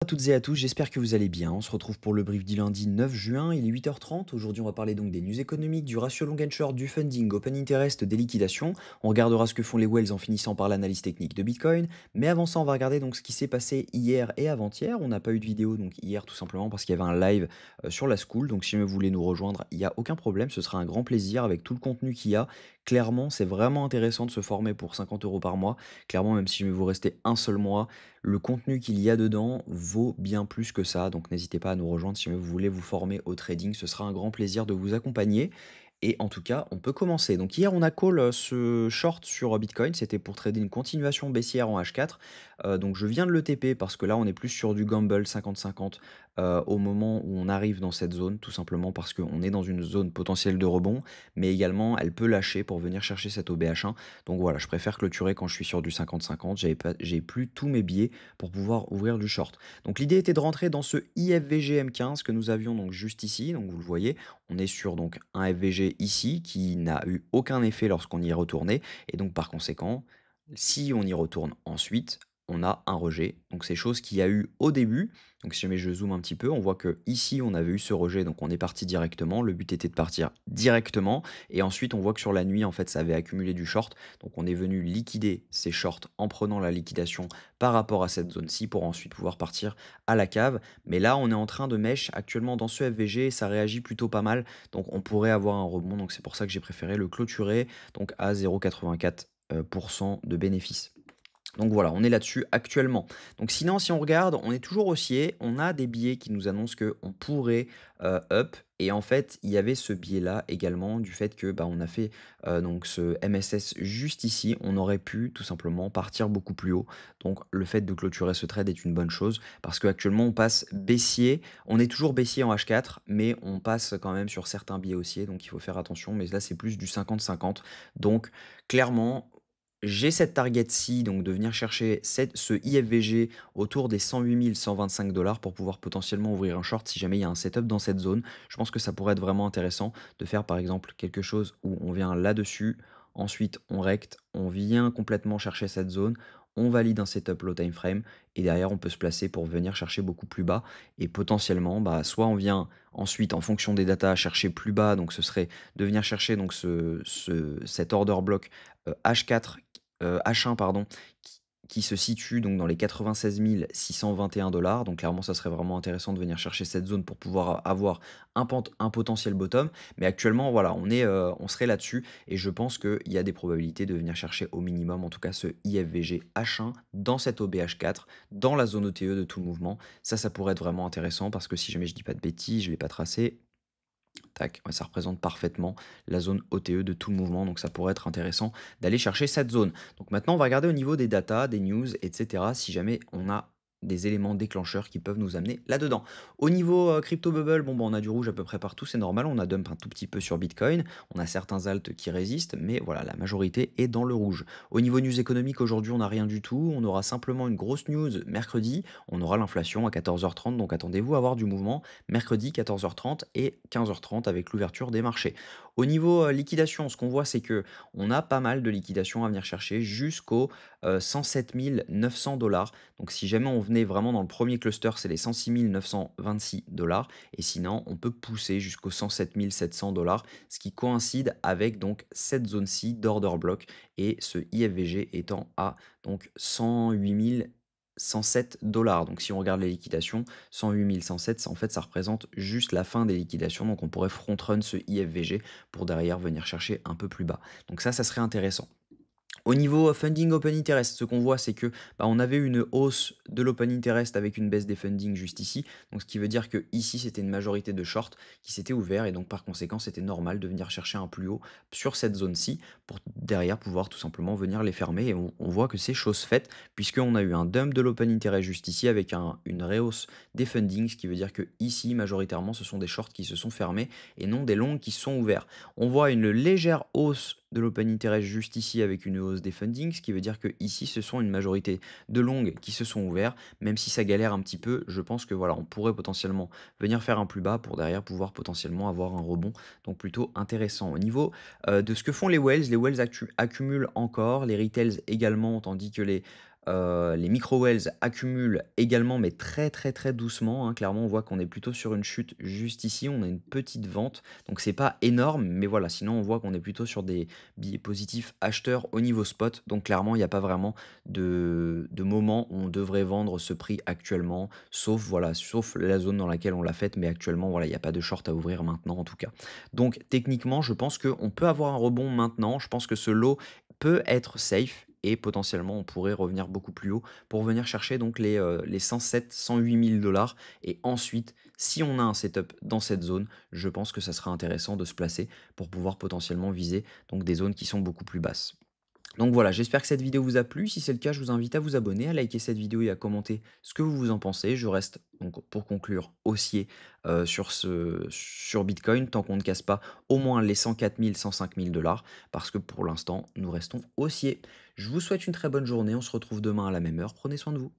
À toutes et à tous, j'espère que vous allez bien. On se retrouve pour le brief du lundi 9 juin, il est 8h30. Aujourd'hui, on va parler donc des news économiques, du ratio long and short, du funding, open interest, des liquidations. On regardera ce que font les whales en finissant par l'analyse technique de Bitcoin. Mais avant ça, on va regarder donc ce qui s'est passé hier et avant-hier. On n'a pas eu de vidéo donc hier tout simplement parce qu'il y avait un live sur la school. Donc si vous voulez nous rejoindre, il n'y a aucun problème. Ce sera un grand plaisir avec tout le contenu qu'il y a. Clairement, c'est vraiment intéressant de se former pour 50 euros par mois. Clairement, même si vous restez un seul mois, le contenu qu'il y a dedans vaut bien plus que ça, donc n'hésitez pas à nous rejoindre si vous voulez vous former au trading, ce sera un grand plaisir de vous accompagner. Et en tout cas, on peut commencer. Donc hier, on a call ce short sur Bitcoin, c'était pour trader une continuation baissière en H4. Donc je viens de le TP parce que là, on est plus sur du gamble 50-50 au moment où on arrive dans cette zone, tout simplement parce qu'on est dans une zone potentielle de rebond, mais également elle peut lâcher pour venir chercher cette OBH1. Donc voilà, je préfère clôturer quand je suis sur du 50-50, j'ai plus tous mes billets pour pouvoir ouvrir du short. Donc l'idée était de rentrer dans ce IFVG M15 que nous avions donc juste ici, donc vous le voyez, on est sur donc un FVG ici qui n'a eu aucun effet lorsqu'on y est retourné, et donc par conséquent, si on y retourne ensuite, on a un rejet. Donc c'est chose qu'il y a eu au début. Donc si jamais je zoome un petit peu, on voit que ici on avait eu ce rejet, donc on est parti directement. Le but était de partir directement, et ensuite on voit que sur la nuit en fait ça avait accumulé du short. Donc on est venu liquider ces shorts en prenant la liquidation par rapport à cette zone-ci pour ensuite pouvoir partir à la cave. Mais là on est en train de mèche actuellement dans ce FVG et ça réagit plutôt pas mal. Donc on pourrait avoir un rebond. Donc c'est pour ça que j'ai préféré le clôturer donc à 0,84% de bénéfice. Donc voilà, on est là-dessus actuellement. Donc sinon, si on regarde, on est toujours haussier. On a des billets qui nous annoncent qu'on pourrait up. Et en fait, il y avait ce biais-là également du fait que on a fait donc ce MSS juste ici. On aurait pu tout simplement partir beaucoup plus haut. Donc le fait de clôturer ce trade est une bonne chose parce qu'actuellement on passe baissier. On est toujours baissier en H4, mais on passe quand même sur certains biais haussiers. Donc il faut faire attention. Mais là, c'est plus du 50-50. Donc clairement, j'ai cette target-ci, donc de venir chercher ce IFVG autour des 108 125 dollars pour pouvoir potentiellement ouvrir un short si jamais il y a un setup dans cette zone. Je pense que ça pourrait être vraiment intéressant de faire par exemple quelque chose où on vient là-dessus, ensuite on recte, on vient complètement chercher cette zone, on valide un setup low time frame et derrière on peut se placer pour venir chercher beaucoup plus bas et potentiellement soit on vient ensuite en fonction des datas chercher plus bas, donc ce serait de venir chercher donc cet order block H4 H1 pardon, qui se situe donc dans les 96 621 dollars. Donc clairement, ça serait vraiment intéressant de venir chercher cette zone pour pouvoir avoir un potentiel bottom. Mais actuellement, voilà, on serait là-dessus et je pense qu'il y a des probabilités de venir chercher au minimum, en tout cas, ce IFVG H1 dans cette OBH4, dans la zone OTE de tout le mouvement. Ça pourrait être vraiment intéressant parce que si jamais je dis pas de bêtises, je ne l'ai pas tracé. Tac, ouais, ça représente parfaitement la zone OTE de tout le mouvement, donc ça pourrait être intéressant d'aller chercher cette zone. Donc maintenant, on va regarder au niveau des datas, des news, etc. si jamais on a des éléments déclencheurs qui peuvent nous amener là-dedans. Au niveau crypto bubble, on a du rouge à peu près partout, c'est normal, on a dump un tout petit peu sur Bitcoin, on a certains alts qui résistent, mais voilà, la majorité est dans le rouge. Au niveau news économique, aujourd'hui, on n'a rien du tout, on aura simplement une grosse news mercredi, on aura l'inflation à 14h30, donc attendez-vous à avoir du mouvement mercredi 14h30 et 15h30 avec l'ouverture des marchés. Au niveau liquidation, ce qu'on voit, c'est que on a pas mal de liquidations à venir chercher jusqu'aux 107 900 dollars. Donc si jamais on venait vraiment dans le premier cluster, c'est les 106 926 dollars. Et sinon, on peut pousser jusqu'aux 107 700 dollars, ce qui coïncide avec donc cette zone-ci d'order block et ce IFVG étant à donc 108 107 dollars. Donc si on regarde les liquidations, 108 107, ça, en fait, ça représente juste la fin des liquidations. Donc on pourrait front-run ce IFVG pour derrière venir chercher un peu plus bas. Donc ça serait intéressant. Au niveau funding open interest, ce qu'on voit, c'est que on avait une hausse de l'open interest avec une baisse des funding juste ici. Donc, ce qui veut dire que ici, c'était une majorité de shorts qui s'étaient ouverts et donc par conséquent, c'était normal de venir chercher un plus haut sur cette zone-ci pour derrière pouvoir tout simplement venir les fermer. Et on voit que c'est chose faite puisqu'on a eu un dump de l'open interest juste ici avec une rehausse des funding, ce qui veut dire que ici, majoritairement, ce sont des shorts qui se sont fermés et non des longs qui sont ouverts. On voit une légère hausse de l'open interest juste ici avec une hausse des fundings, ce qui veut dire que ici ce sont une majorité de longues qui se sont ouverts, même si ça galère un petit peu, je pense que voilà, on pourrait potentiellement venir faire un plus bas pour derrière pouvoir potentiellement avoir un rebond, donc plutôt intéressant. Au niveau de ce que font les whales accumulent encore, les retails également, tandis que Les micro-wells accumulent également, mais très, très, très doucement, hein. Clairement, on voit qu'on est plutôt sur une chute juste ici. On a une petite vente, donc c'est pas énorme, mais voilà, sinon on voit qu'on est plutôt sur des billets positifs acheteurs au niveau spot. Donc clairement, il n'y a pas vraiment de moment où on devrait vendre ce prix actuellement, sauf voilà, sauf la zone dans laquelle on l'a faite, mais actuellement, voilà, il n'y a pas de short à ouvrir maintenant en tout cas. Donc techniquement, je pense qu'on peut avoir un rebond maintenant. Je pense que ce lot peut être safe et potentiellement on pourrait revenir beaucoup plus haut pour venir chercher donc les 107-108 000 $ et ensuite, si on a un setup dans cette zone, je pense que ça sera intéressant de se placer pour pouvoir potentiellement viser donc des zones qui sont beaucoup plus basses. Donc voilà, j'espère que cette vidéo vous a plu. Si c'est le cas, je vous invite à vous abonner, à liker cette vidéo et à commenter ce que vous en pensez. Je reste donc pour conclure haussier sur Bitcoin tant qu'on ne casse pas au moins les 104 000, 105 000 $ parce que pour l'instant, nous restons haussiers. Je vous souhaite une très bonne journée. On se retrouve demain à la même heure. Prenez soin de vous.